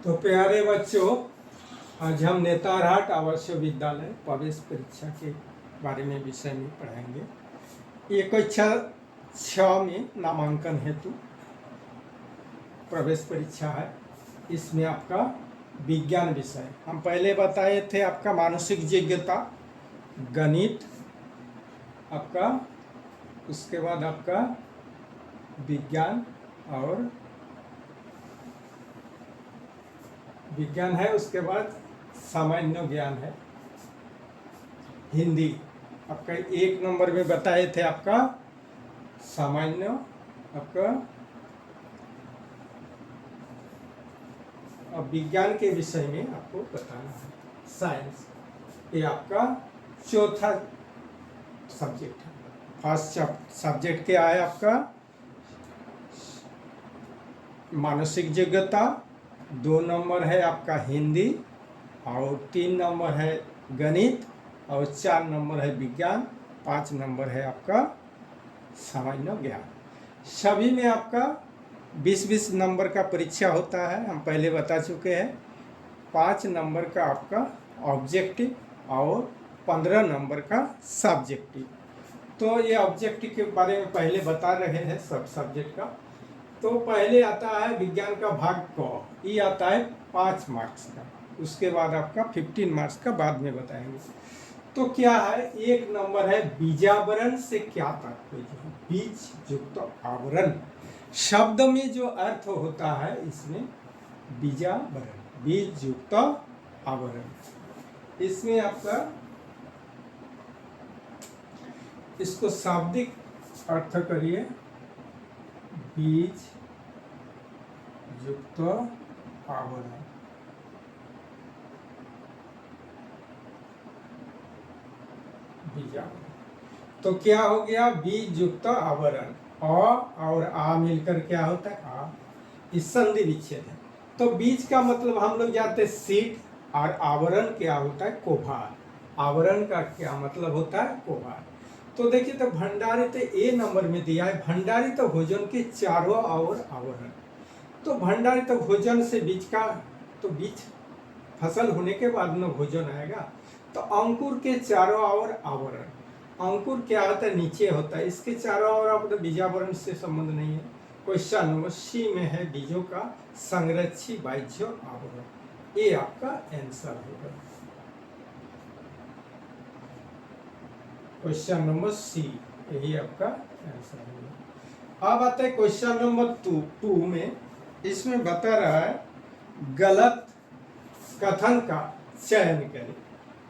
तो प्यारे बच्चों, आज हम नेतारहाट आवास विद्यालय प्रवेश परीक्षा के बारे में विषय में पढ़ाएंगे। ये कक्षा 6 में नामांकन हेतु प्रवेश परीक्षा है। इसमें आपका विज्ञान विषय हम पहले बताए थे, आपका मानसिक योग्यता, गणित आपका, उसके बाद आपका विज्ञान और विज्ञान है, उसके बाद सामान्य ज्ञान है, हिंदी आपका 1 नंबर में बताए थे। आपका सामान्य, आपका अब विज्ञान के विषय में आपको बताना है साइंस। ये आपका चौथा सब्जेक्ट है। फर्स्ट सब्जेक्ट क्या है आपका? मानसिक योग्यता, 2 नंबर है आपका हिंदी, और 3 नंबर है गणित, और 4 नंबर है विज्ञान, 5 नंबर है आपका सामान्य ज्ञान। सभी में आपका 20-20 नंबर का परीक्षा होता है, हम पहले बता चुके हैं। 5 नंबर का आपका ऑब्जेक्टिव और 15 नंबर का सब्जेक्टिव। तो ये ऑब्जेक्टिव के बारे में पहले बता रहे हैं सब सब्जेक्ट का। तो पहले आता है विज्ञान का भाग क, ये आता है 5 मार्क्स का। उसके बाद आपका 15 मार्क्स का बाद में बताएंगे। तो क्या है, 1 नंबर है बीजावरण से क्या तात्पर्य है? बीज युक्त आवरण शब्द में जो अर्थ होता है, इसमें बीजावरण, बीज युक्त आवरण। इसमें आपका इसको शाब्दिक अर्थ करिए, बीज युक्त आवरण। बीजावरण तो क्या हो गया? बीज युक्त आवरण। अ और आ मिलकर क्या होता है? आ। इस संधि विच्छेद है। तो बीज का मतलब हम लोग जाते सीड, और आवरण क्या होता है? कोभार। आवरण का क्या मतलब होता है? कोभार। तो देखिए, तो भंडारित ए नंबर में दिया है, भंडारित भोजन के चारों ओर आवरण। तो भंडारित भोजन से बीज का, तो बीज फसल होने के बाद में भोजन आएगा। तो अंकुर के चारों ओर आवरण, अंकुर क्या होता है? नीचे होता है, इसके चारों ओर आवरण, बीजावरण से संबंध नहीं है। क्वेश्चन नंबर सी में है बीजों का संरक्षी बाह्य आवरण। ये आपका आंसर होगा, क्वेश्चन नंबर सी, यही आपका आंसर होगा। अब आते हैं क्वेश्चन नंबर 2 में। इसमें बता रहा है गलत कथन का चयन करें।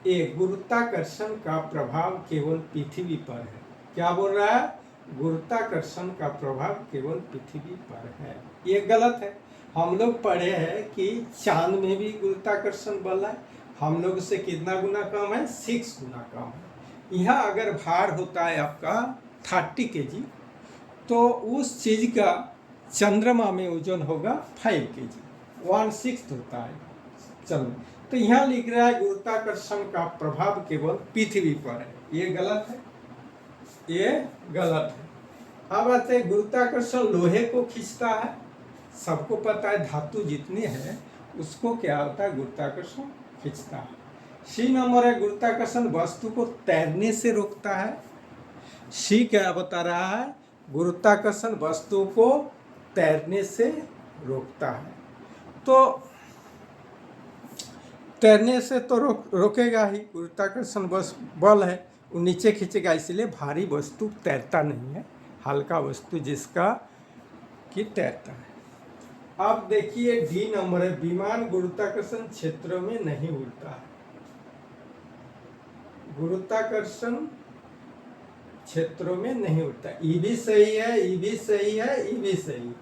एक, गुरुत्वाकर्षण का प्रभाव केवल पृथ्वी पर है। क्या बोल रहा है? गुरुत्वाकर्षण का प्रभाव केवल पृथ्वी पर है। ये गलत है। हम लोग पढ़े हैं कि चांद में भी गुरुत्वाकर्षण बल है, हम लोग से कितना गुना कम है? 6 गुना कम है। यहाँ अगर भार होता है आपका 30 kg, तो उस चीज का चंद्रमा में वजन होगा 5 kg, 1/6 होता है चंद्रमा। तो यहाँ लिख रहा है गुरुत्वाकर्षण का प्रभाव केवल पृथ्वी पर है। ये गलत है, ये गलत है। अब आते हैं गुरुत्वाकर्षण लोहे को खींचता है। सबको पता है धातु जितनी है उसको क्या होता है? गुरुत्वाकर्षण खींचता है। सी नंबर है गुरुत्वाकर्षण वस्तु को तैरने से रोकता है। सी क्या बता रहा है? गुरुत्वाकर्षण वस्तु को तैरने से रोकता है। तो तैरने से तो रोकेगा ही, गुरुत्वाकर्षण बल है, वो नीचे खींचेगा, इसलिए भारी वस्तु तैरता नहीं है, हल्का वस्तु जिसका कि तैरता है। अब देखिए डी नंबर है विमान गुरुत्वाकर्षण क्षेत्र में नहीं उड़ता है। गुरुत्वाकर्षण क्षेत्रों में नहीं उड़ता। ई भी सही है, ई भी सही है, ई भी सही।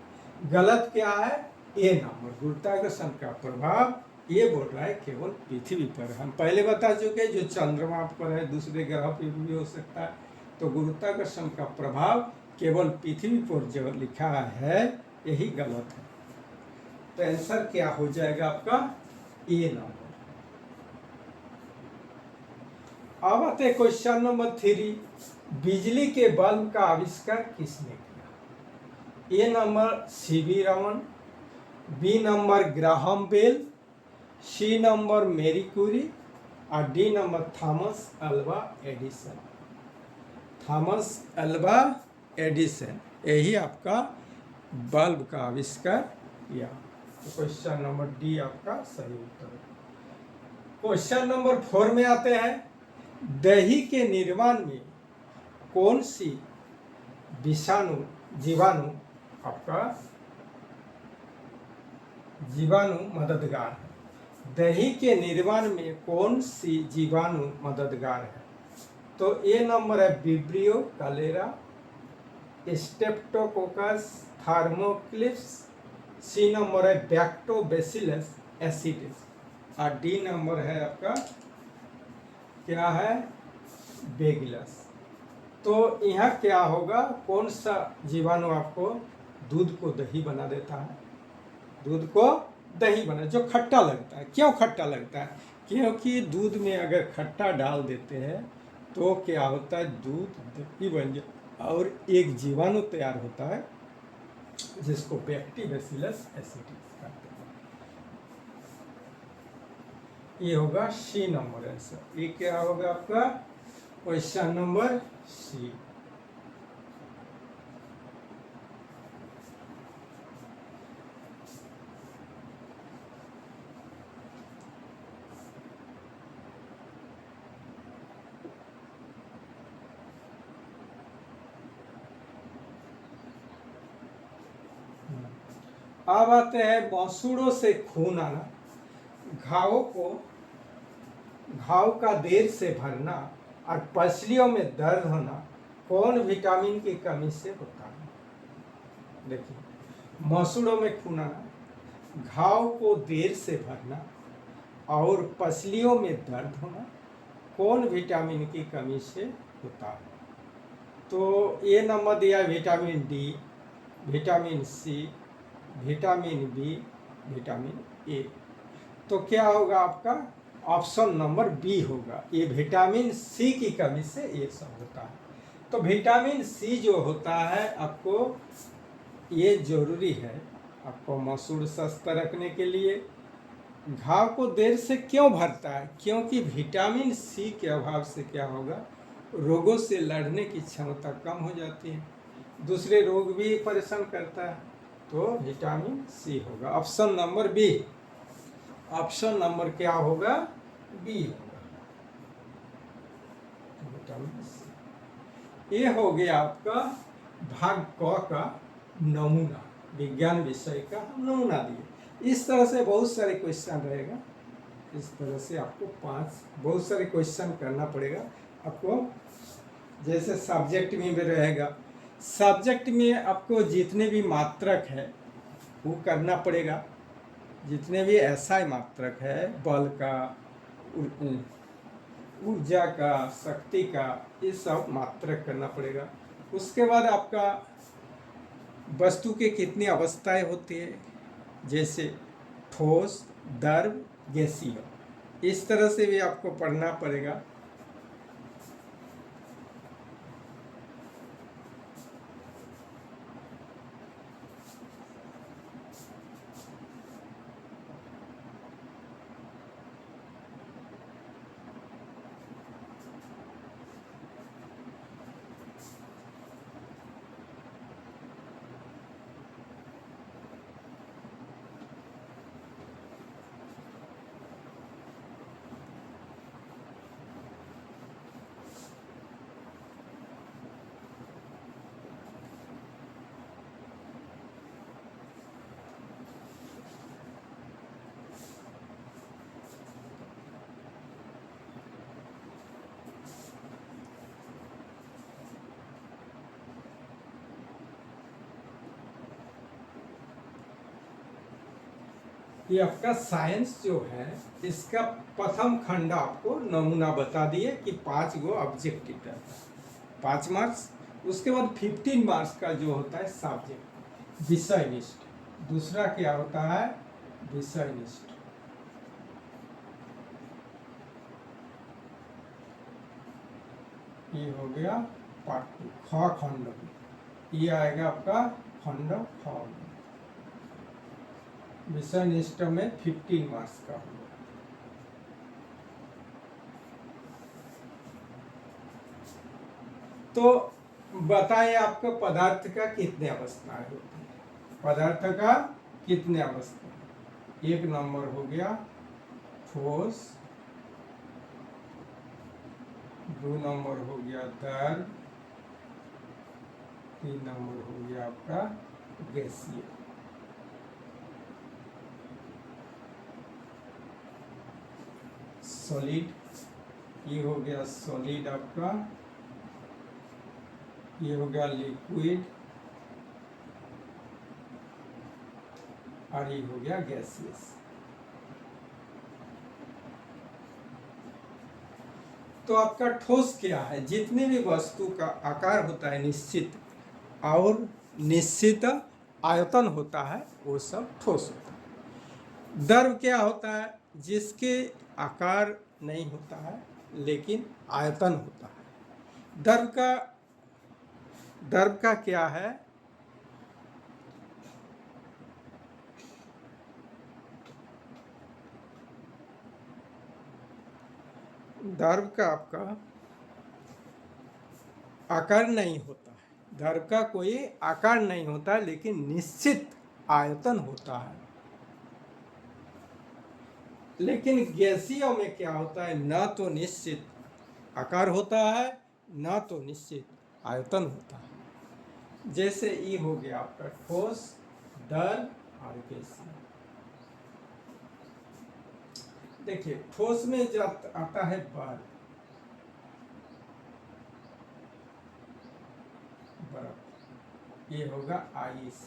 गलत क्या है? ए नंबर, गुरुत्वाकर्षण का प्रभाव ये बोल रहा है केवल पृथ्वी पर। हम पहले बता चुके, जो चंद्रमा पर है, दूसरे ग्रह पर भी हो सकता है। तो गुरुत्वाकर्षण का प्रभाव केवल पृथ्वी पर जो लिखा है, यही गलत है। तो आंसर क्या हो जाएगा आपका? ए नंबर। अब आते हैं क्वेश्चन नंबर 3, बिजली के बल्ब का आविष्कार किसने किया? A number C V Raman, B number Graham Bell, C number Marie Curie और D number Thomas Alva Edison. Thomas Alva Edison यही आपका बल्ब का आविष्कार किया। तो क्वेश्चन नंबर डी आपका सही उत्तर है। क्वेश्चन नंबर 4 में आते हैं, दही के निर्माण में कौन सी जीवाणु आपका जीवाणु मददगार है। दही के निर्माण में कौन सी जीवाणु मददगार है। तो ए नंबर है vibrio cholera, streptococcus thermophilus, C number है बैक्टोबैसिलस एसिडिस और डी नंबर है आपका क्या है बेगिलस। तो यहाँ क्या होगा, कौन सा जीवाणु आपको दूध को दही बना देता है। दूध को दही बना, जो खट्टा लगता है। क्यों खट्टा लगता है, क्योंकि दूध में अगर खट्टा डाल देते हैं तो क्या होता है, दूध दही बन जाता और एक जीवाणु तैयार होता है जिसको बैक्टीबैसिलस एसिडिस कहते हैं। ये होगा सी नंबर आंसर। ये क्या होगा आपका क्वेश्चन नंबर सी। अब आते हैं मसूड़ों से खून आना, घाव का देर से भरना और पसलियों में दर्द होना कौन विटामिन की कमी से होता है। देखिए, मसूड़ों में खून आना, घाव को देर से भरना और पसलियों में दर्द होना कौन विटामिन की कमी से होता है। तो ये नंबर दिया vitamin D, vitamin C, vitamin B, vitamin A. तो क्या होगा आपका ऑप्शन नंबर बी होगा। ये विटामिन सी की कमी से ये सब होता है। तो विटामिन सी जो होता है आपको ये जरूरी है आपको मसूड़ स्वस्थ रखने के लिए। घाव को देर से क्यों भरता है, क्योंकि विटामिन सी के अभाव से क्या होगा, रोगों से लड़ने की क्षमता कम हो जाती है, दूसरे रोग भी परेशान करता है। तो विटामिन सी होगा option number B. Option number क्या होगा, बी होगा विटामिन सी। ये हो गया आपका भाग क का नमूना, विज्ञान विषय का हम नमूना दिए। इस तरह से बहुत सारे क्वेश्चन रहेगा। इस तरह से आपको बहुत सारे क्वेश्चन करना पड़ेगा आपको। जैसे सब्जेक्ट में भी रहेगा, सब्जेक्ट में आपको जितने भी मात्रक है वो करना पड़ेगा। जितने भी एसआई मात्रक है, बल का, ऊर्जा का, शक्ति का, ये सब मात्रक करना पड़ेगा। उसके बाद आपका वस्तु के कितनी अवस्थाएं होती है, जैसे ठोस, द्रव, गैसीय, इस तरह से भी आपको पढ़ना पड़ेगा। ये आपका साइंस जो है इसका प्रथम खंड आपको नमूना बता दिए कि 5 गो ऑब्जेक्टिव रहता है, 5 मार्क्स। उसके बाद 15 मार्क्स का जो होता है सब्जेक्ट विषय निष्ठ। दूसरा क्या होता है, विषय निष्ठ। ये हो गया पार्ट 2 ख खंड में। ये आएगा आपका खंड ख में। विषय निष्ठ में 15 मार्क्स का होगा। तो बताइए आपको पदार्थ का कितने अवस्थाएं होती है? पदार्थ का कितने अवस्था? एक नंबर हो गया ठोस, 2 नंबर हो गया द्रव, 3 नंबर हो गया आपका गैसीय। सॉलिड, ये हो गया सॉलिड आपका, ये हो गया लिक्विड, और ये हो गया गैसियस। तो आपका ठोस क्या है? जितने भी वस्तु का आकार होता है निश्चित और निश्चित आयतन होता है, वो सब ठोस होता है। द्रव क्या होता है? जिसके आकार नहीं होता है लेकिन आयतन होता है। द्रव का क्या है? द्रव का आपका आकार नहीं होता है। द्रव का कोई आकार नहीं होता है लेकिन निश्चित आयतन होता है। लेकिन गैसीय में क्या होता है? ना तो निश्चित आकार होता है, ना तो निश्चित आयतन होता है। जैसे ई हो गया आपका ठोस, द्रव और गैसीय। देखिए ठोस में आता है बर्फ, ये होगा आइस।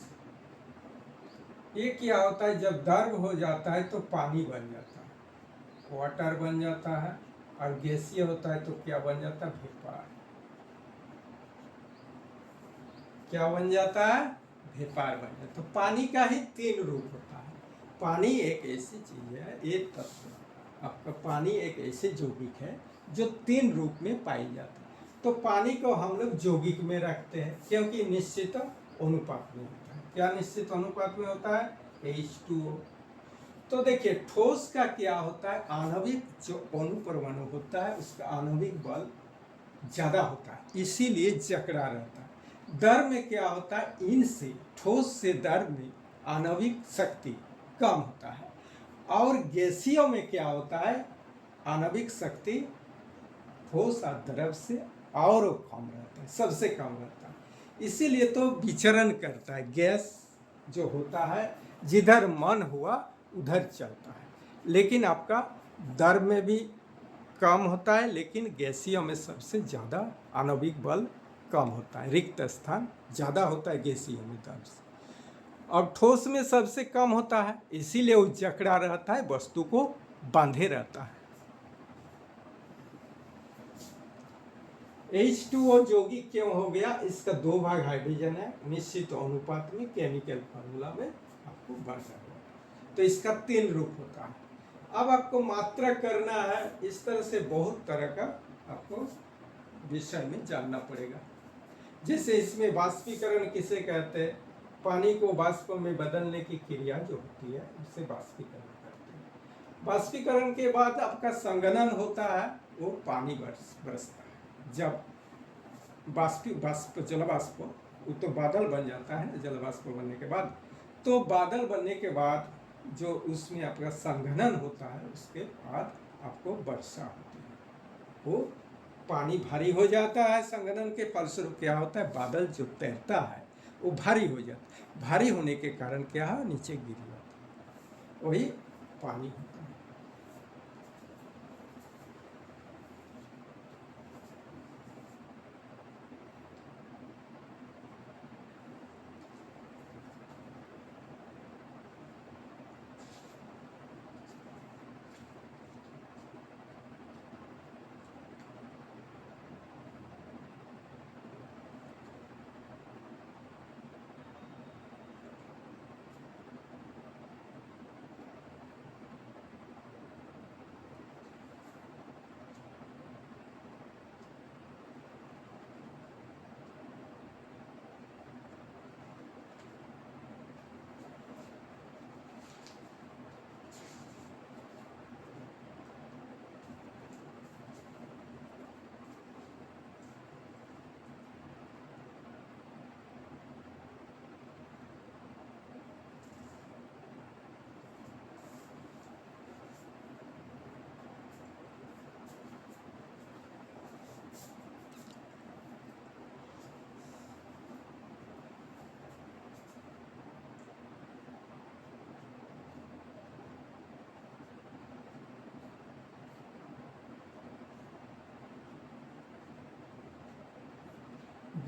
ये क्या होता है? जब द्रव हो जाता है तो पानी बन जाता है, वाटर बन जाता है, और गैसीय होता है तो क्या बन जाता है? वेपर। क्या बन जाता है? वेपर बन जाता है। तो पानी का ही 3 रूप होता है। पानी एक ऐसी चीज है, एक तत्व आपका पानी एक ऐसे यौगिक है जो 3 रूप में पाई जाती है। तो पानी को हम लोग यौगिक में रखते हैं क्योंकि निश्चित अनुपात में होता है। क्या निश्चित अनुपात में होता है? H2O। तो देखिए ठोस का क्या होता है? आणविक जो अणु परमाणु होता है उसका आणविक बल ज्यादा होता है, इसीलिए जकड़ा रहता है। द्रव में क्या होता है? इनसे ठोस से द्रव में आणविक शक्ति कम होता है। और गैसीय में क्या होता है? आणविक शक्ति ठोस और द्रव से और कम रहता है, सबसे कम रहता है। इसीलिए तो विचरण करता है। गैस जो होता है जिधर मन हुआ उधर चलता है। लेकिन आपका द्रव में भी कम होता है, लेकिन गैसीय में सबसे ज़्यादा आणविक बल कम होता है, रिक्त स्थान ज़्यादा होता है गैसीय में द्रव से। और ठोस में सबसे कम होता है, इसीलिए वो जकड़ा रहता है, वस्तु को बांधे रहता है। H2O यौगिक क्यों हो गया? इसका 2 भाग हाइड्रोजन है, निश्चित अनुपात में केमिकल फार्मूला में आपको बढ़ा हुआ। तो इसका 3 रूप होता है। अब आपको मात्रा करना है, इस तरह से बहुत तरह का आपको विषय में जानना पड़ेगा। जैसे इसमें वाष्पीकरण किसे कहते हैं? पानी को वाष्प में बदलने की क्रिया जो होती है उसे वाष्पीकरण कहते हैं। वाष्पीकरण के बाद आपका संघनन होता है, वो पानी बरसता है। जब जल वाष्प वो तो बादल बन जाता है, जल वाष्प बनने के बाद, तो बादल बनने के बाद जो उसमें आपका संघनन होता है उसके बाद आपको वर्षा होती है। वो पानी भारी हो जाता है, संघनन के फलस्वरूप क्या होता है? बादल जो तैरता है वो भारी हो जाता है। भारी होने के कारण क्या है? नीचे गिर जाता है, वही पानी होता है।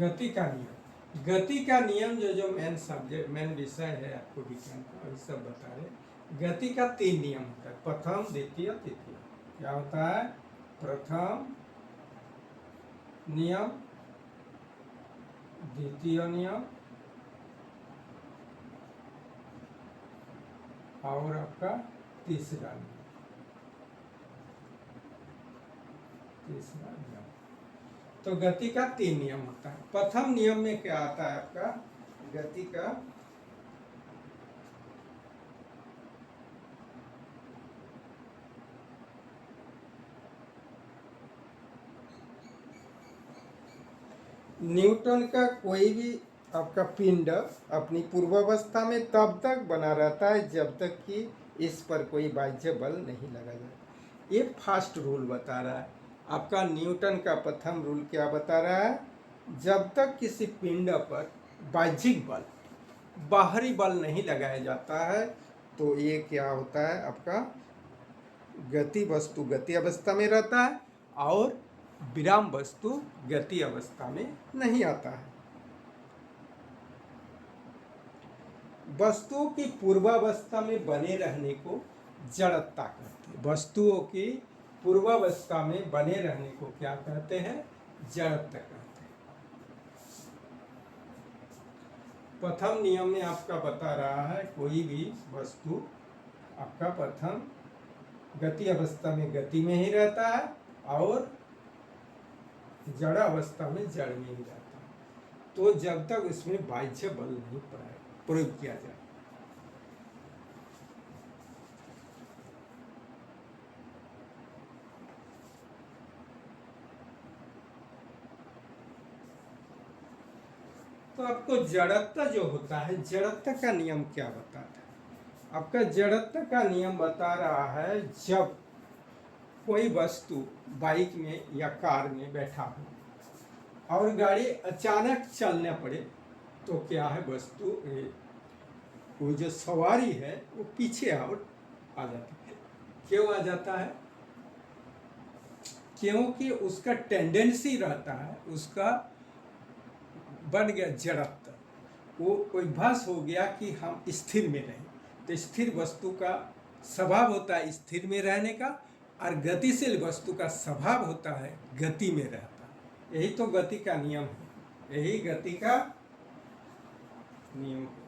गति का नियम, गति का नियम जो मेन सब्जेक्ट मेन विषय है आपको विज्ञान का, वही सब बता रहे। गति का 3 नियम होता है, प्रथम द्वितीय तृतीय। क्या होता है? प्रथम नियम, द्वितीय नियम और आपका तीसरा नियम। तीसरा नियम तो गति का 3 नियम होता है। प्रथम नियम में क्या आता है आपका? गति का न्यूटन का कोई भी आपका पिंड अपनी पूर्वावस्था में तब तक बना रहता है जब तक कि इस पर कोई बाह्य बल नहीं लगा जाए। ये फर्स्ट रूल बता रहा है आपका। न्यूटन का प्रथम रूल क्या बता रहा है? जब तक किसी पिंड पर बाह्यिक बल, बाहरी बल नहीं लगाया जाता है तो ये क्या होता है आपका? गति वस्तु गति अवस्था में रहता है और विराम वस्तु गति अवस्था में नहीं आता है। वस्तुओं की पूर्वावस्था में बने रहने को जड़त्ता कहते हैं। वस्तुओं की पूर्वावस्था में बने रहने को क्या कहते हैं? जड़त्ता कहते हैं। प्रथम नियम में आपका बता रहा है कोई भी वस्तु आपका प्रथम गति अवस्था में गति में ही रहता है और जड़ अवस्था में जड़ में ही रहता है, तो जब तक इसमें बाह्य बल नहीं प्रयोग किया जाए। तो आपको जड़त्व जो होता है, जड़त्व का नियम क्या बताता है? आपका जड़त्व का नियम बता रहा है जब कोई वस्तु बाइक में या कार में बैठा हो और गाड़ी अचानक चलने पड़े तो क्या है? वस्तु वो जो सवारी है वो पीछे आ जाता है। क्यों आ जाता है? क्योंकि उसका टेंडेंसी रहता है, उसका बन गया जड़त्व, वो अभ्यास हो गया कि हम स्थिर में रहें। तो स्थिर वस्तु का स्वभाव होता है स्थिर में रहने का, और गतिशील वस्तु का स्वभाव होता है गति में रहता। यही तो गति का नियम है, यही गति का नियम है।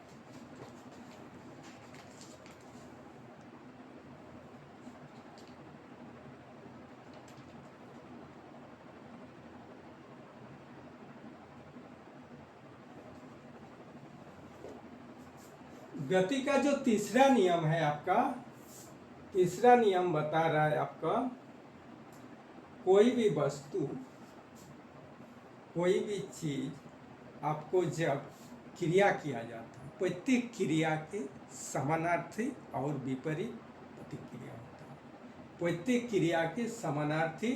गति का जो तीसरा नियम है आपका, तीसरा नियम बता रहा है आपका कोई भी वस्तु, कोई भी चीज आपको जब क्रिया किया जाता है, प्रत्येक क्रिया के समानार्थी और विपरीत प्रतिक्रिया होता है। प्रत्येक क्रिया के समानार्थी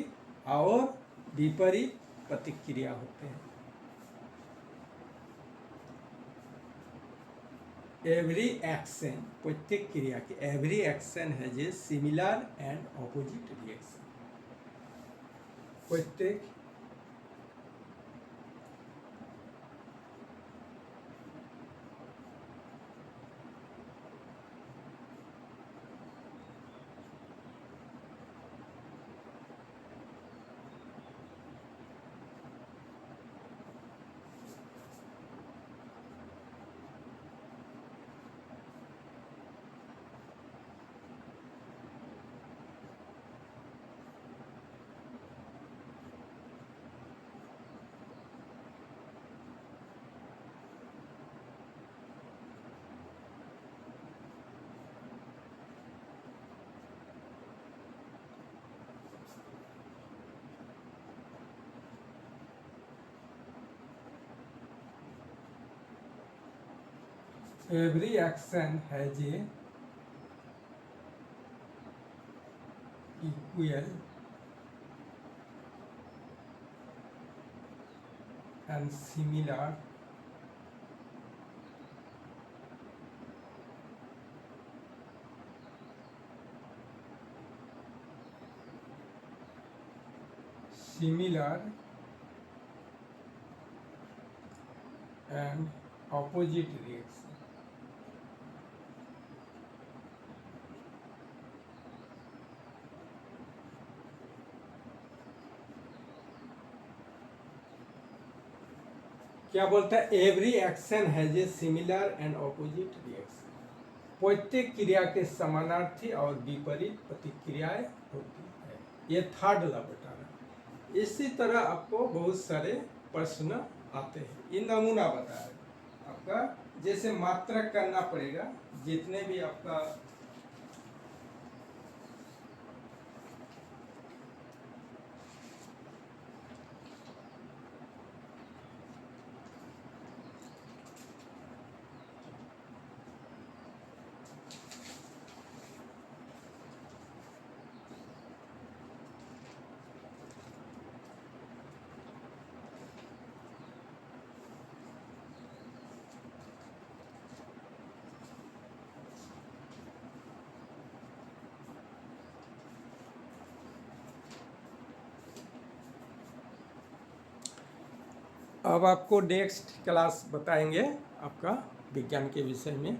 और विपरीत प्रतिक्रिया होते हैं। एवरी एक्शन, प्रत्येक क्रिया की every action has a similar and opposite reaction. प्रत्येक every action has a equal and similar and opposite reaction. क्या बोलता है, every action has a similar and opposite reaction. प्रत्येक क्रिया के समानार्थी और विपरीत प्रतिक्रियाएं होती है। ये थर्ड लॉ बता रहा है। इसी तरह आपको बहुत सारे प्रश्न आते हैं। ये नमूना बता रहे हैं आपका, जैसे मात्रक करना पड़ेगा जितने भी आपका अब आपको नेक्स्ट क्लास बताएंगे आपका विज्ञान के विषय में।